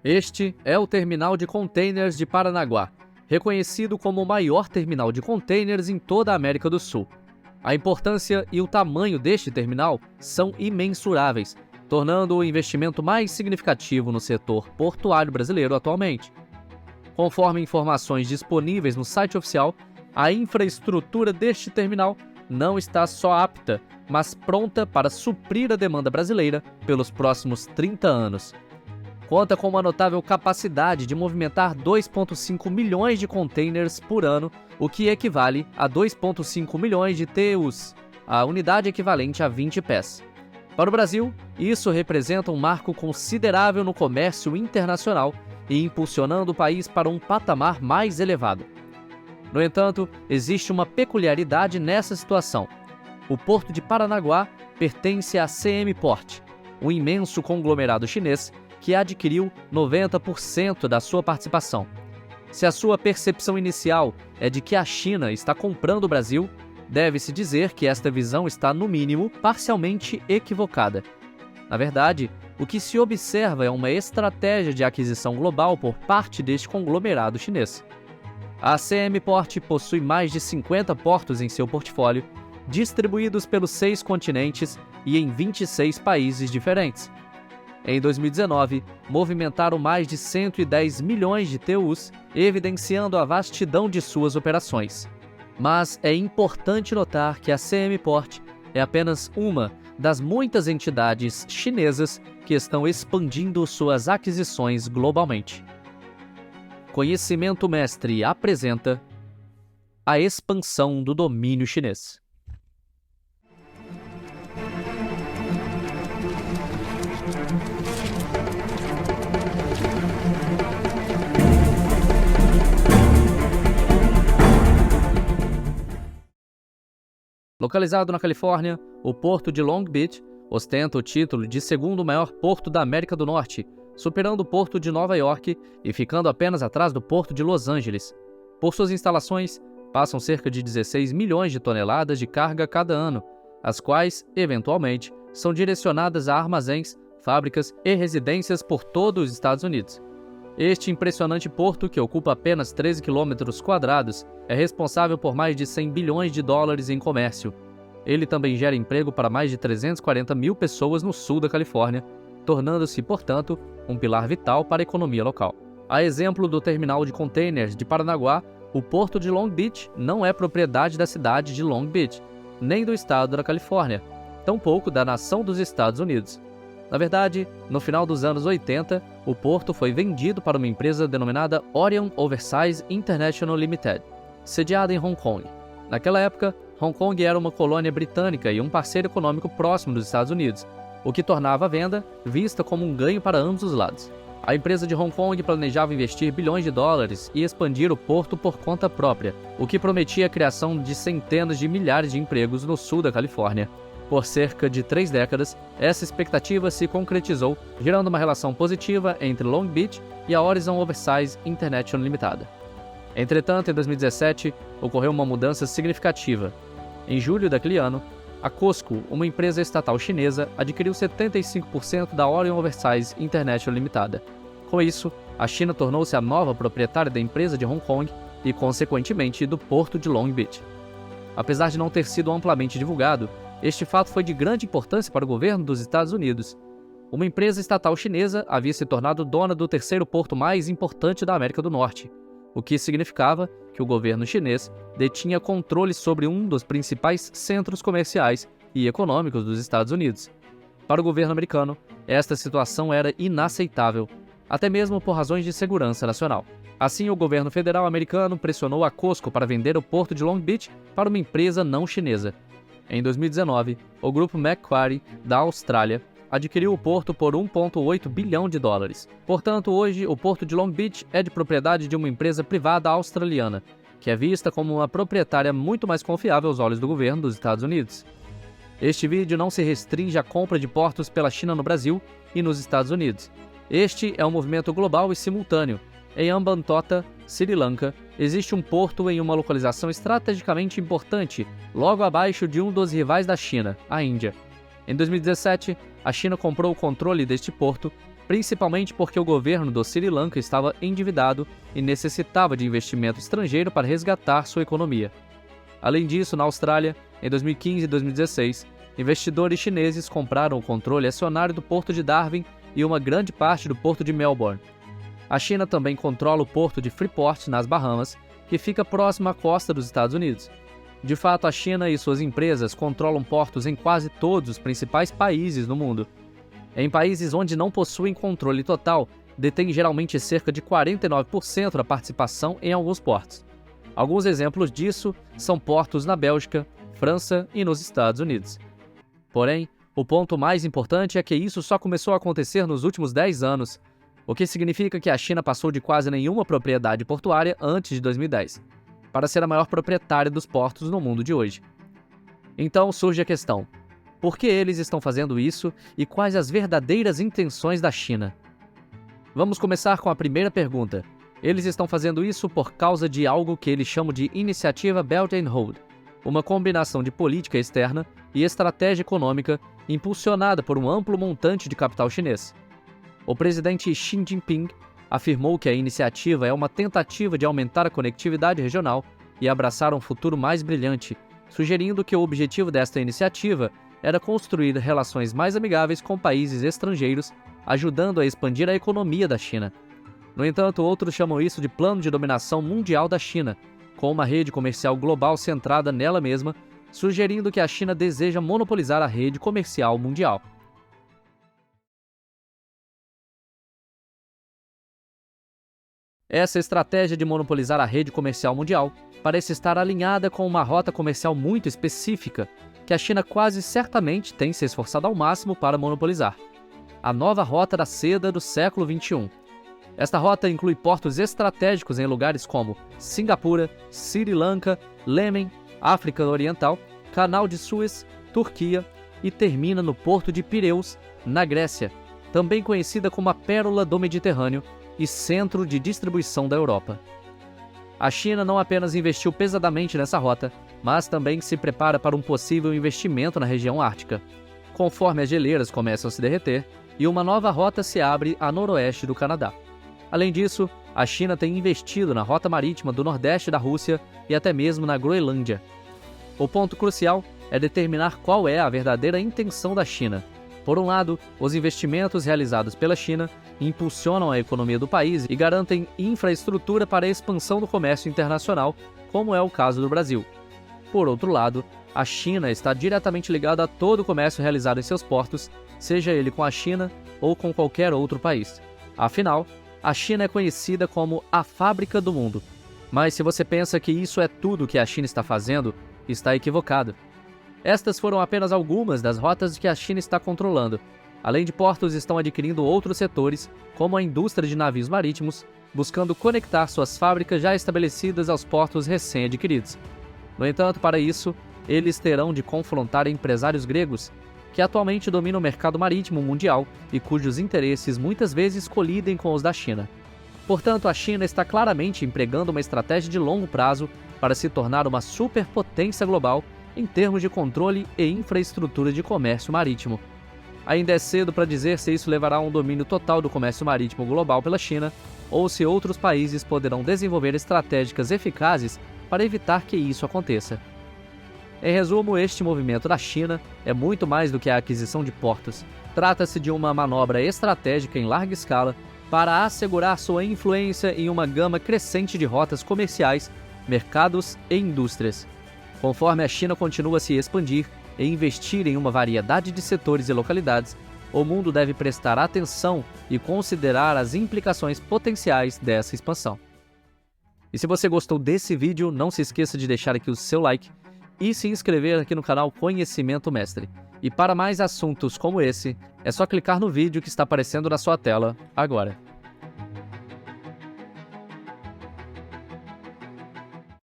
Este é o terminal de containers de Paranaguá, reconhecido como o maior terminal de containers em toda a América do Sul. A importância e o tamanho deste terminal são imensuráveis, tornando o investimento mais significativo no setor portuário brasileiro atualmente. Conforme informações disponíveis no site oficial, a infraestrutura deste terminal não está só apta, mas pronta para suprir a demanda brasileira pelos próximos 30 anos. Conta com uma notável capacidade de movimentar 2,5 milhões de containers por ano, o que equivale a 2,5 milhões de TEUs, a unidade equivalente a 20 pés. Para o Brasil, isso representa um marco considerável no comércio internacional e impulsionando o país para um patamar mais elevado. No entanto, existe uma peculiaridade nessa situação. O porto de Paranaguá pertence à CM Port, um imenso conglomerado chinês que adquiriu 90% da sua participação. Se a sua percepção inicial é de que a China está comprando o Brasil, deve-se dizer que esta visão está, no mínimo, parcialmente equivocada. Na verdade, o que se observa é uma estratégia de aquisição global por parte deste conglomerado chinês. A CM Port possui mais de 50 portos em seu portfólio, distribuídos pelos 6 continentes e em 26 países diferentes. Em 2019, movimentaram mais de 110 milhões de TEUs, evidenciando a vastidão de suas operações. Mas é importante notar que a CM Port é apenas uma das muitas entidades chinesas que estão expandindo suas aquisições globalmente. Conhecimento Mestre apresenta a expansão do domínio chinês. Localizado na Califórnia, o porto de Long Beach ostenta o título de segundo maior porto da América do Norte, superando o porto de Nova York e ficando apenas atrás do porto de Los Angeles. Por suas instalações, passam cerca de 16 milhões de toneladas de carga cada ano, as quais, eventualmente, são direcionadas a armazéns, fábricas e residências por todo os Estados Unidos. Este impressionante porto, que ocupa apenas 13 km², é responsável por mais de 100 bilhões de dólares em comércio. Ele também gera emprego para mais de 340 mil pessoas no sul da Califórnia, tornando-se, portanto, um pilar vital para a economia local. A exemplo do terminal de containers de Paranaguá, o porto de Long Beach não é propriedade da cidade de Long Beach, nem do estado da Califórnia, tampouco da nação dos Estados Unidos. Na verdade, no final dos anos 80, o porto foi vendido para uma empresa denominada Orion Oversize International Limited, sediada em Hong Kong. Naquela época, Hong Kong era uma colônia britânica e um parceiro econômico próximo dos Estados Unidos, o que tornava a venda vista como um ganho para ambos os lados. A empresa de Hong Kong planejava investir bilhões de dólares e expandir o porto por conta própria, o que prometia a criação de centenas de milhares de empregos no sul da Califórnia. Por cerca de 3 décadas, essa expectativa se concretizou, gerando uma relação positiva entre Long Beach e a Horizon Oversize International Limited. Entretanto, em 2017, ocorreu uma mudança significativa. Em julho daquele ano, a COSCO, uma empresa estatal chinesa, adquiriu 75% da Orion Oversize International Limited. Com isso, a China tornou-se a nova proprietária da empresa de Hong Kong e, consequentemente, do porto de Long Beach. Apesar de não ter sido amplamente divulgado, este fato foi de grande importância para o governo dos Estados Unidos. Uma empresa estatal chinesa havia se tornado dona do terceiro porto mais importante da América do Norte, o que significava que o governo chinês detinha controle sobre um dos principais centros comerciais e econômicos dos Estados Unidos. Para o governo americano, esta situação era inaceitável, até mesmo por razões de segurança nacional. Assim, o governo federal americano pressionou a COSCO para vender o porto de Long Beach para uma empresa não chinesa. Em 2019, o grupo Macquarie, da Austrália, adquiriu o porto por 1,8 bilhão de dólares. Portanto, hoje, o porto de Long Beach é de propriedade de uma empresa privada australiana, que é vista como uma proprietária muito mais confiável aos olhos do governo dos Estados Unidos. Este vídeo não se restringe à compra de portos pela China no Brasil e nos Estados Unidos. Este é um movimento global e simultâneo. Em Hambantota, Sri Lanka, existe um porto em uma localização estrategicamente importante, logo abaixo de um dos rivais da China, a Índia. Em 2017, a China comprou o controle deste porto principalmente porque o governo do Sri Lanka estava endividado e necessitava de investimento estrangeiro para resgatar sua economia. Além disso, na Austrália, em 2015 e 2016, investidores chineses compraram o controle acionário do porto de Darwin e uma grande parte do porto de Melbourne. A China também controla o porto de Freeport, nas Bahamas, que fica próximo à costa dos Estados Unidos. De fato, a China e suas empresas controlam portos em quase todos os principais países no mundo. Em países onde não possuem controle total, detém geralmente cerca de 49% da participação em alguns portos. Alguns exemplos disso são portos na Bélgica, França e nos Estados Unidos. Porém, o ponto mais importante é que isso só começou a acontecer nos últimos 10 anos, o que significa que a China passou de quase nenhuma propriedade portuária antes de 2010, para ser a maior proprietária dos portos no mundo de hoje. Então surge a questão: por que eles estão fazendo isso e quais as verdadeiras intenções da China? Vamos começar com a primeira pergunta. Eles estão fazendo isso por causa de algo que eles chamam de Iniciativa Belt and Road, uma combinação de política externa e estratégia econômica impulsionada por um amplo montante de capital chinês. O presidente Xi Jinping afirmou que a iniciativa é uma tentativa de aumentar a conectividade regional e abraçar um futuro mais brilhante, sugerindo que o objetivo desta iniciativa era construir relações mais amigáveis com países estrangeiros, ajudando a expandir a economia da China. No entanto, outros chamam isso de plano de dominação mundial da China, com uma rede comercial global centrada nela mesma, sugerindo que a China deseja monopolizar a rede comercial mundial. Essa estratégia de monopolizar a rede comercial mundial parece estar alinhada com uma rota comercial muito específica, que a China quase certamente tem se esforçado ao máximo para monopolizar: a nova Rota da Seda do século XXI. Esta rota inclui portos estratégicos em lugares como Singapura, Sri Lanka, Iêmen, África Oriental, Canal de Suez, Turquia e termina no porto de Pireus, na Grécia, também conhecida como a Pérola do Mediterrâneo e centro de distribuição da Europa. A China não apenas investiu pesadamente nessa rota, mas também se prepara para um possível investimento na região ártica, conforme as geleiras começam a se derreter e uma nova rota se abre a noroeste do Canadá. Além disso, a China tem investido na rota marítima do nordeste da Rússia e até mesmo na Groenlândia. O ponto crucial é determinar qual é a verdadeira intenção da China. Por um lado, os investimentos realizados pela China impulsionam a economia do país e garantem infraestrutura para a expansão do comércio internacional, como é o caso do Brasil. Por outro lado, a China está diretamente ligada a todo o comércio realizado em seus portos, seja ele com a China ou com qualquer outro país. Afinal, a China é conhecida como a fábrica do mundo. Mas se você pensa que isso é tudo que a China está fazendo, está equivocado. Estas foram apenas algumas das rotas que a China está controlando. Além de portos, estão adquirindo outros setores, como a indústria de navios marítimos, buscando conectar suas fábricas já estabelecidas aos portos recém-adquiridos. No entanto, para isso, eles terão de confrontar empresários gregos, que atualmente dominam o mercado marítimo mundial e cujos interesses muitas vezes colidem com os da China. Portanto, a China está claramente empregando uma estratégia de longo prazo para se tornar uma superpotência global em termos de controle e infraestrutura de comércio marítimo. Ainda é cedo para dizer se isso levará a um domínio total do comércio marítimo global pela China, ou se outros países poderão desenvolver estratégias eficazes para evitar que isso aconteça. Em resumo, este movimento da China é muito mais do que a aquisição de portos. Trata-se de uma manobra estratégica em larga escala para assegurar sua influência em uma gama crescente de rotas comerciais, mercados e indústrias. Conforme a China continua a se expandir e investir em uma variedade de setores e localidades, o mundo deve prestar atenção e considerar as implicações potenciais dessa expansão. E se você gostou desse vídeo, não se esqueça de deixar aqui o seu like e se inscrever aqui no canal Conhecimento Mestre. E para mais assuntos como esse, é só clicar no vídeo que está aparecendo na sua tela agora.